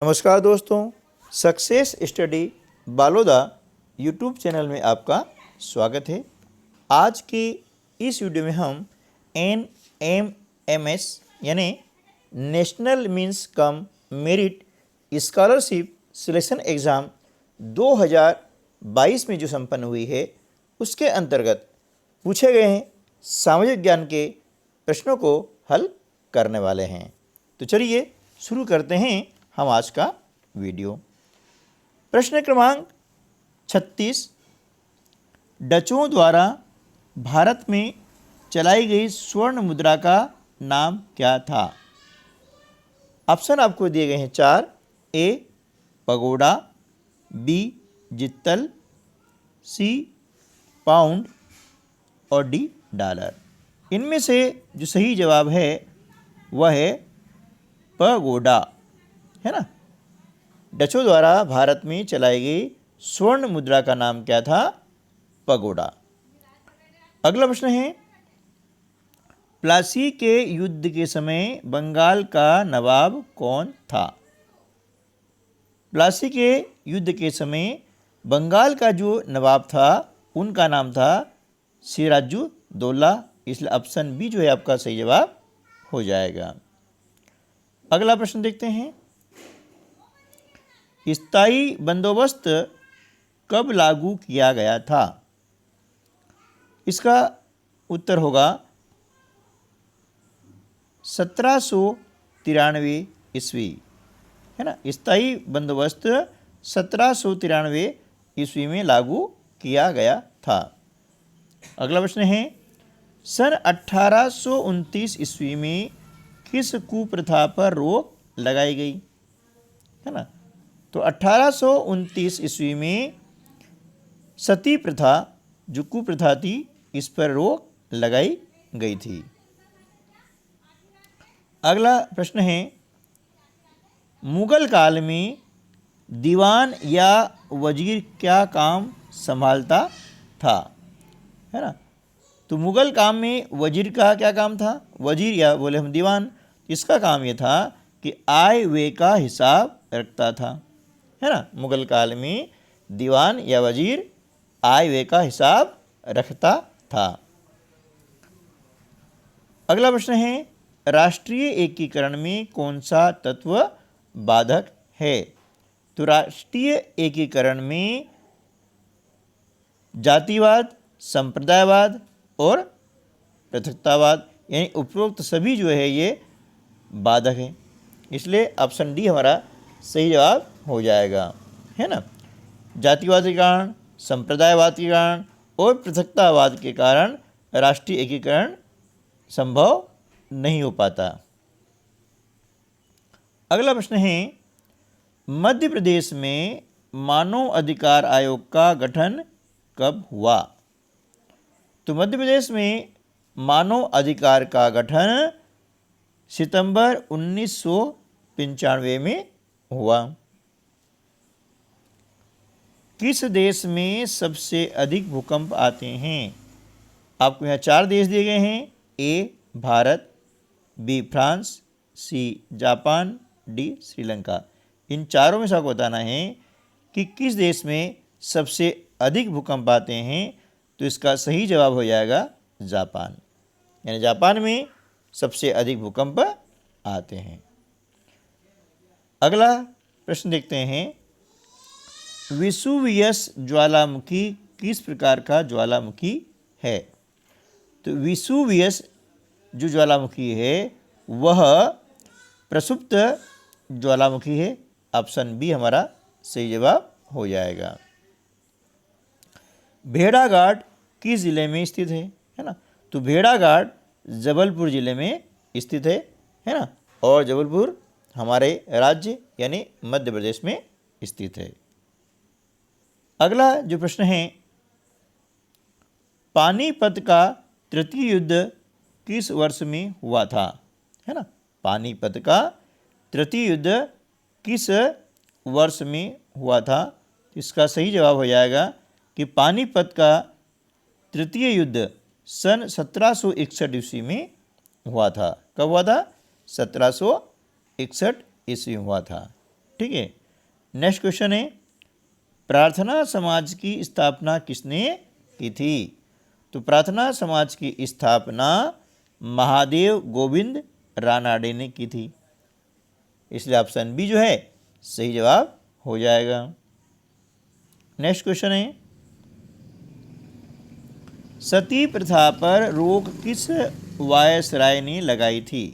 नमस्कार दोस्तों, success study Baloda YouTube channel में आपका स्वागत है। आज के इस वीडियो में हम NMMS यानी national means cum merit scholarship selection exam 2022 में जो संपन्न हुई है उसके अंतर्गत पूछे गए हैं सामाजिक ज्ञान के प्रश्नों को हल करने वाले हैं। तो चलिए शुरू करते हैं हम आज का वीडियो। प्रश्न क्रमांक 36, डचों द्वारा भारत में चलाई गई स्वर्ण मुद्रा का नाम क्या था? ऑप्शन आपको दिए गए हैं 4। ए पगोडा, बी जित्तल, सी पाउंड और डी डॉलर। इनमें से जो सही जवाब है वह है पगोडा, है ना। डचों द्वारा भारत में चलाई गई स्वर्ण मुद्रा का नाम क्या था? पगोडा। अगला प्रश्न है, प्लासी के युद्ध के समय बंगाल का नवाब कौन था? प्लासी के युद्ध के समय बंगाल का जो नवाब था उनका नाम था सिराजुद्दौला, इसलिए ऑप्शन बी जो है आपका सही जवाब हो जाएगा। अगला प्रश्न देखते हैं, स्थायी बंदोबस्त कब लागू किया गया था? इसका उत्तर होगा 1793 ईस्वी, है ना। स्थायी बंदोबस्त 1793 ईस्वी में लागू किया गया था। अगला प्रश्न है, सन 1829 ईस्वी में किस कुप्रथा पर रोक लगाई गई? है ना। तो 1829 ईस्वी में सती प्रथा जो कुप्रथा थी इस पर रोक लगाई गई थी। अगला प्रश्न है, मुगल काल में दीवान या वजीर क्या काम संभालता था? है ना। तो मुगल काम में वजीर का क्या काम था? वजीर या बोले हम दीवान, इसका काम ये था कि आय व्यय का हिसाब रखता था, है ना। मुगल काल में दीवान या वजीर आय व्यय का हिसाब रखता था। अगला प्रश्न है, राष्ट्रीय एकीकरण में कौन सा तत्व बाधक है? तो राष्ट्रीय एकीकरण में जातिवाद, संप्रदायवाद और पृथकतावाद यानी उपरोक्त सभी जो है ये बाधक है, इसलिए ऑप्शन डी हमारा सही जवाब हो जाएगा, है ना। जातिवाद के कारण, संप्रदायवाद के कारण और पृथकतावाद के कारण राष्ट्रीय एकीकरण संभव नहीं हो पाता। अगला प्रश्न है, मध्य प्रदेश में मानव अधिकार आयोग का गठन कब हुआ? तो मध्य प्रदेश में मानव अधिकार का गठन सितंबर 1995 में हुआ। किस देश में सबसे अधिक भूकंप आते हैं? आपको यहाँ 4 देश दिए गए हैं। A Bharat, B France, C Japan, D Sri Lanka. इन चारों में से आपको बताना है कि किस देश में सबसे अधिक भूकंप आते हैं। तो इसका सही जवाब हो जाएगा जापान, यानी जापान में सबसे अधिक भूकंप आते हैं। अगला प्रश्न देखते हैं, वेसुवियस ज्वालामुखी किस प्रकार का ज्वालामुखी है? तो वेसुवियस जो ज्वालामुखी है वह प्रसुप्त ज्वालामुखी है, ऑप्शन बी हमारा सही जवाब हो जाएगा। भेड़ाघाट किस जिले में स्थित है ना। तो भेड़ाघाट जबलपुर जिले में स्थित है ना, और जबलपुर हमारे राज्य यानी मध्य प्रदेश में स्थित है। अगला जो प्रश्न है, पानीपत का तृतीय युद्ध किस वर्ष में हुआ था? है ना। पानीपत का तृतीय युद्ध किस वर्ष में हुआ था? इसका सही जवाब हो जाएगा कि पानीपत का तृतीय युद्ध सन 1761 ईस्वी में हुआ था। कब हुआ था? 1761 ईस्वी में हुआ था। ठीक है। नेक्स्ट क्वेश्चन है, प्रार्थना समाज की स्थापना किसने की थी? तो प्रार्थना समाज की स्थापना महादेव गोविंद रानाडे ने की थी, इसलिए ऑप्शन बी जो है सही जवाब हो जाएगा। नेक्स्ट क्वेश्चन है, सती प्रथा पर रोक किस वायसराय ने लगाई थी?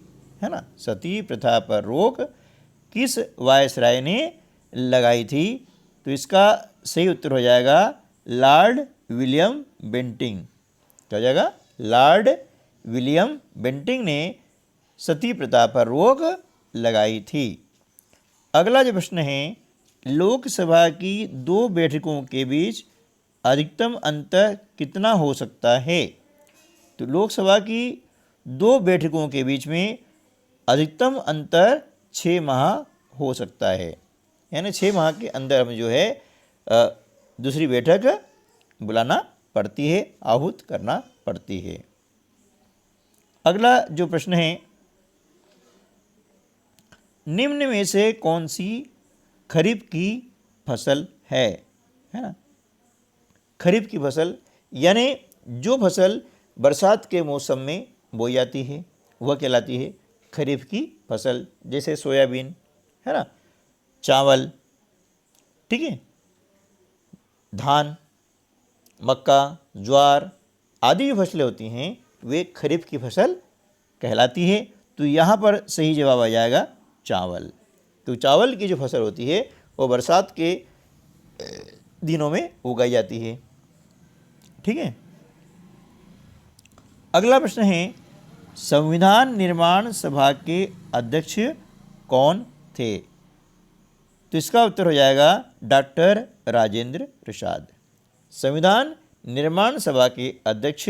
है ना, सती प्रथा पर रोक किस वायसराय ने लगाई थी? तो इसका सही उत्तर हो जाएगा लॉर्ड विलियम बेंटिंग। क्या हो जाएगा? लॉर्ड विलियम बेंटिंग ने सती प्रथा पर रोक लगाई थी। अगला जो प्रश्न है, लोकसभा की 2 बैठकों के बीच अधिकतम अंतर कितना हो सकता है? तो लोकसभा की 2 बैठकों के बीच में अधिकतम अंतर 6 माह हो सकता है, यानी 6 माह के अंदर हमें जो है दूसरी बैठक बुलाना पड़ती है, आहूत करना पड़ती है। अगला जो प्रश्न है, निम्न में से कौन सी खरीफ की फसल है? है ना, खरीफ की फसल यानी जो फसल बरसात के मौसम में बोई जाती है वह कहलाती है खरीफ की फसल, जैसे सोयाबीन, है ना, चावल, ठीक है, धान, मक्का, ज्वार आदि जो फसलें होती हैं वे खरीफ की फसल कहलाती है। तो यहाँ पर सही जवाब आ जाएगा चावल। तो चावल की जो फसल होती है वो बरसात के दिनों में उगाई जाती है, ठीक है। अगला प्रश्न है, संविधान निर्माण सभा के अध्यक्ष कौन थे? तो इसका उत्तर हो जाएगा डॉक्टर राजेंद्र प्रसाद। संविधान निर्माण सभा के अध्यक्ष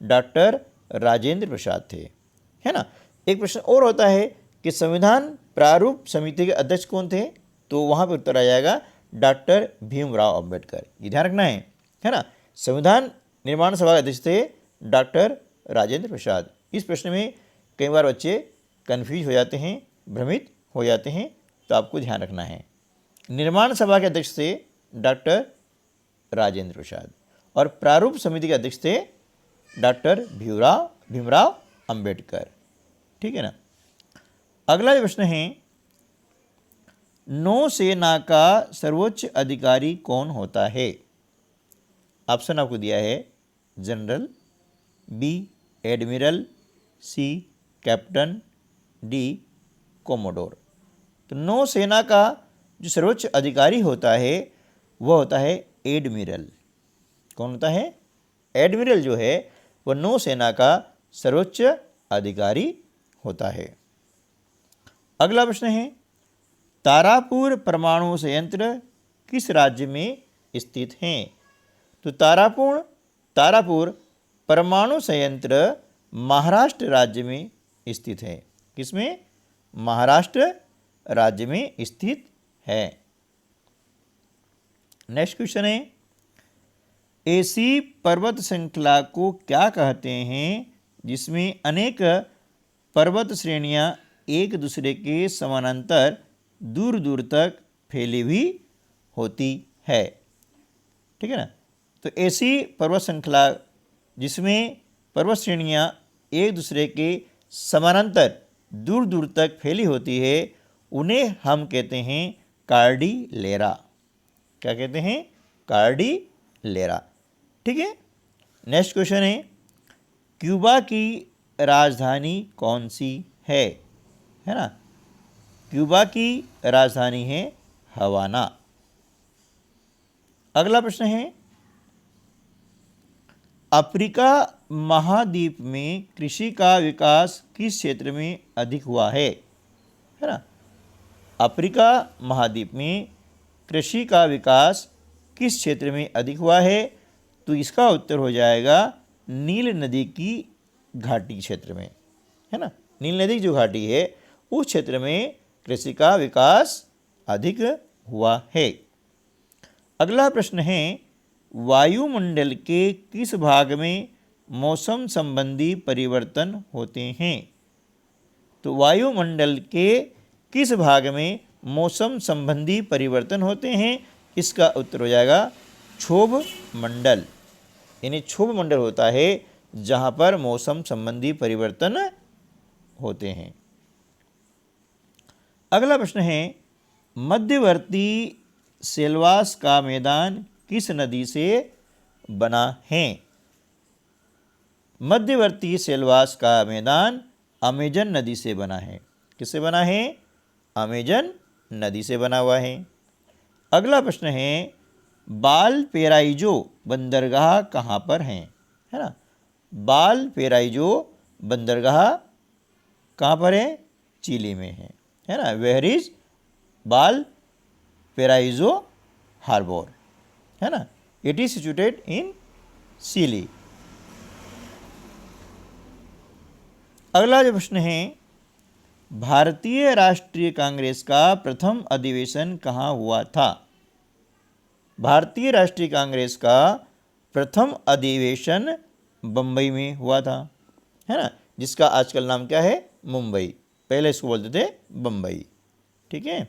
डॉक्टर राजेंद्र प्रसाद थे, है ना। एक प्रश्न और होता है कि संविधान प्रारूप समिति के अध्यक्ष कौन थे? तो वहाँ पर उत्तर आ जाएगा डॉक्टर भीमराव अंबेडकर। ये ध्यान रखना है ना। संविधान निर्माण सभा के अध्यक्ष थे डॉक्टर राजेंद्र प्रसाद। इस प्रश्न में कई बार बच्चे कन्फ्यूज हो जाते हैं, भ्रमित हो जाते हैं, तो आपको ध्यान रखना है। निर्माण सभा के अध्यक्ष थे डॉक्टर राजेंद्र प्रसाद और प्रारूप समिति के अध्यक्ष थे डॉक्टर भीमराव अंबेडकर, ठीक है ना। अगला प्रश्न है, नौसेना का सर्वोच्च अधिकारी कौन होता है? ऑप्शन आपको दिया है जनरल, बी एडमिरल, सी कैप्टन, डी कोमोडोर। तो नौसेना का जो सर्वोच्च अधिकारी होता है वह होता है एडमिरल। कौन होता है? एडमिरल जो है वह नौसेना का सर्वोच्च अधिकारी होता है। अगला प्रश्न है, तारापुर परमाणु संयंत्र किस राज्य में स्थित है? तो तारापुर परमाणु संयंत्र महाराष्ट्र राज्य में स्थित है। किसमें? महाराष्ट्र राज्य में स्थित है। नेक्स्ट क्वेश्चन है, ऐसी पर्वत श्रृंखला को क्या कहते हैं जिसमें अनेक पर्वत श्रेणियां एक दूसरे के समानांतर दूर दूर तक फैली हुई होती है, ठीक है ना। तो ऐसी पर्वत श्रृंखला जिसमें पर्वत श्रेणियां एक दूसरे के समानांतर दूर दूर तक फैली होती है उन्हें हम कहते हैं कार्डिलेरा। क्या कहते हैं? कार्डिलेरा, ठीक है। नेक्स्ट क्वेश्चन है, क्यूबा की राजधानी कौन सी है ना। क्यूबा की राजधानी है हवाना। अगला प्रश्न है, अफ्रीका महाद्वीप में कृषि का विकास किस क्षेत्र में अधिक हुआ है ना। अफ्रीका महाद्वीप में कृषि का विकास किस क्षेत्र में अधिक हुआ है? तो इसका उत्तर हो जाएगा नील नदी की घाटी क्षेत्र में, है ना। नील नदी जो घाटी है उस क्षेत्र में कृषि का विकास अधिक हुआ है। अगला प्रश्न है, वायुमंडल के किस भाग में मौसम संबंधी परिवर्तन होते हैं? तो वायुमंडल के किस भाग में मौसम संबंधी परिवर्तन होते हैं? इसका उत्तर हो जाएगा क्षोभ मंडल। यानी क्षोभ मंडल होता है जहाँ पर मौसम संबंधी परिवर्तन होते हैं। अगला प्रश्न है, मध्यवर्ती सेलवास का मैदान किस नदी से बना है? मध्यवर्ती सेलवास का मैदान अमेजन नदी से बना है। किससे बना है? अमेजन नदी से बना हुआ है। अगला प्रश्न है, बालपेराइजो बंदरगाह कहाँ पर है? है ना, बालपेराइजो बंदरगाह कहाँ पर है? चिली में है ना। Where is Valparaiso harbour? है ना, it is situated in Chile. अगला जो प्रश्न है, भारतीय राष्ट्रीय कांग्रेस का प्रथम अधिवेशन कहाँ हुआ था? भारतीय राष्ट्रीय कांग्रेस का प्रथम अधिवेशन बम्बई में हुआ था, है ना, जिसका आजकल नाम क्या है? मुंबई। पहले इसको बोलते थे बम्बई। ठीक है।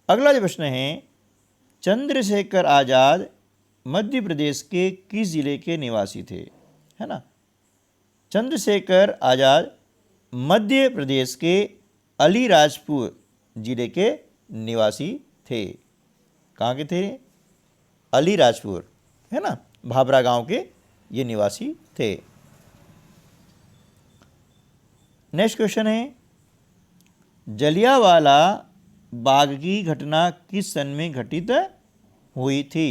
अगला जो प्रश्न है, चंद्रशेखर आज़ाद मध्य प्रदेश के किस जिले के निवासी थे? है ना, चंद्रशेखर आज़ाद मध्य प्रदेश के अलीराजपुर जिले के निवासी थे। कहाँ के थे? अलीराजपुर, है ना, भाभरा गांव के ये निवासी थे। नेक्स्ट क्वेश्चन है, जलियांवाला बाग की घटना किस सन में घटित हुई थी?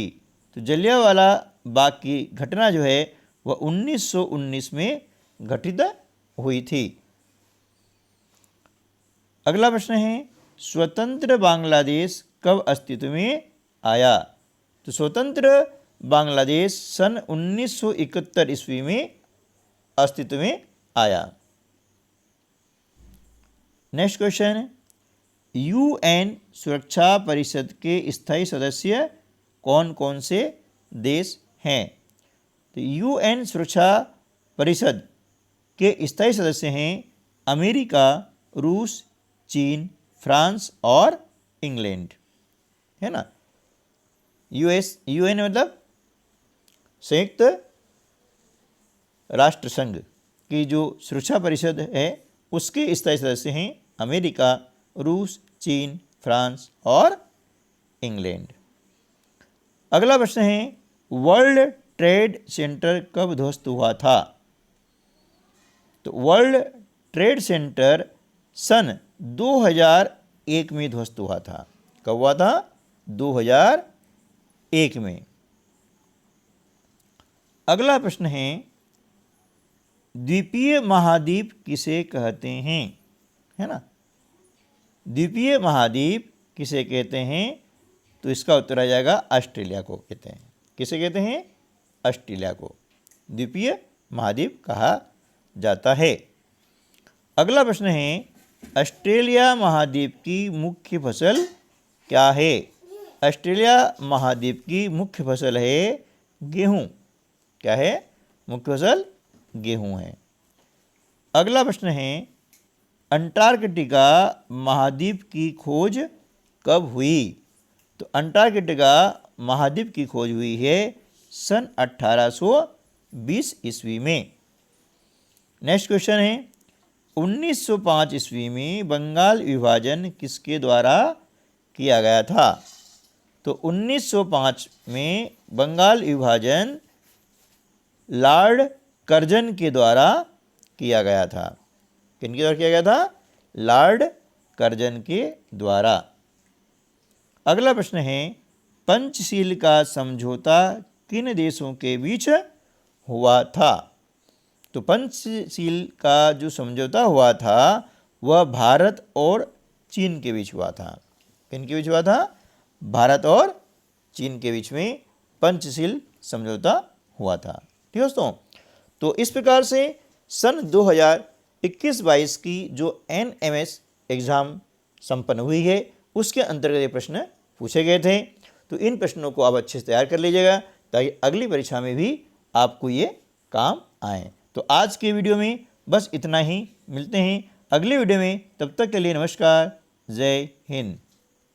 तो जलियांवाला बाग की घटना जो है वह 1919 में घटित हुई थी। अगला प्रश्न है, स्वतंत्र बांग्लादेश कब अस्तित्व में आया? तो स्वतंत्र बांग्लादेश सन 1971 ईस्वी में अस्तित्व में आया। नेक्स्ट क्वेश्चन, यूएन सुरक्षा परिषद के स्थायी सदस्य कौन कौन से देश हैं? तो यूएन सुरक्षा परिषद के स्थायी सदस्य हैं अमेरिका, रूस, चीन, फ्रांस और इंग्लैंड, है ना। यूएन मतलब संयुक्त राष्ट्र संघ की जो सुरक्षा परिषद है उसके स्थायी सदस्य हैं अमेरिका, रूस, चीन, फ्रांस और इंग्लैंड। अगला प्रश्न है, वर्ल्ड ट्रेड सेंटर कब ध्वस्त हुआ था? तो वर्ल्ड ट्रेड सेंटर सन 2001 में ध्वस्त हुआ था। कब हुआ था? 2001 में। अगला प्रश्न है, द्वीपीय महाद्वीप किसे कहते हैं? है ना, द्वीपीय महाद्वीप किसे कहते हैं? तो इसका उत्तर आ जाएगा ऑस्ट्रेलिया को कहते हैं। किसे कहते हैं? ऑस्ट्रेलिया को द्वीपीय महाद्वीप कहा जाता है। अगला प्रश्न है, ऑस्ट्रेलिया महाद्वीप की मुख्य फसल क्या है? ऑस्ट्रेलिया महाद्वीप की मुख्य फसल है गेहूं। क्या है? मुख्य फसल गेहूं है। अगला प्रश्न है, अंटार्कटिका महाद्वीप की खोज कब हुई? तो अंटार्कटिका महाद्वीप की खोज हुई है सन 1820 ईस्वी में। नेक्स्ट क्वेश्चन है, 1905 ईस्वी में बंगाल विभाजन किसके द्वारा किया गया था? तो 1905 में बंगाल विभाजन लॉर्ड कर्जन के द्वारा किया गया था। किनके द्वारा किया गया था? लॉर्ड कर्जन के द्वारा। अगला प्रश्न है, पंचशील का समझौता किन देशों के बीच हुआ था? तो पंचशील का जो समझौता हुआ था वह भारत और चीन के बीच हुआ था। किनके बीच हुआ था? भारत और चीन के बीच में पंचशील समझौता हुआ था। ठीक है दोस्तों, तो इस प्रकार से सन 2021-22 की जो NMS एग्ज़ाम संपन्न हुई है उसके अंतर्गत ये प्रश्न पूछे गए थे। तो इन प्रश्नों को आप अच्छे से तैयार कर लीजिएगा ताकि अगली परीक्षा में भी आपको ये काम आए। तो आज के वीडियो में बस इतना ही। मिलते हैं अगले वीडियो में, तब तक के लिए नमस्कार, जय हिंद।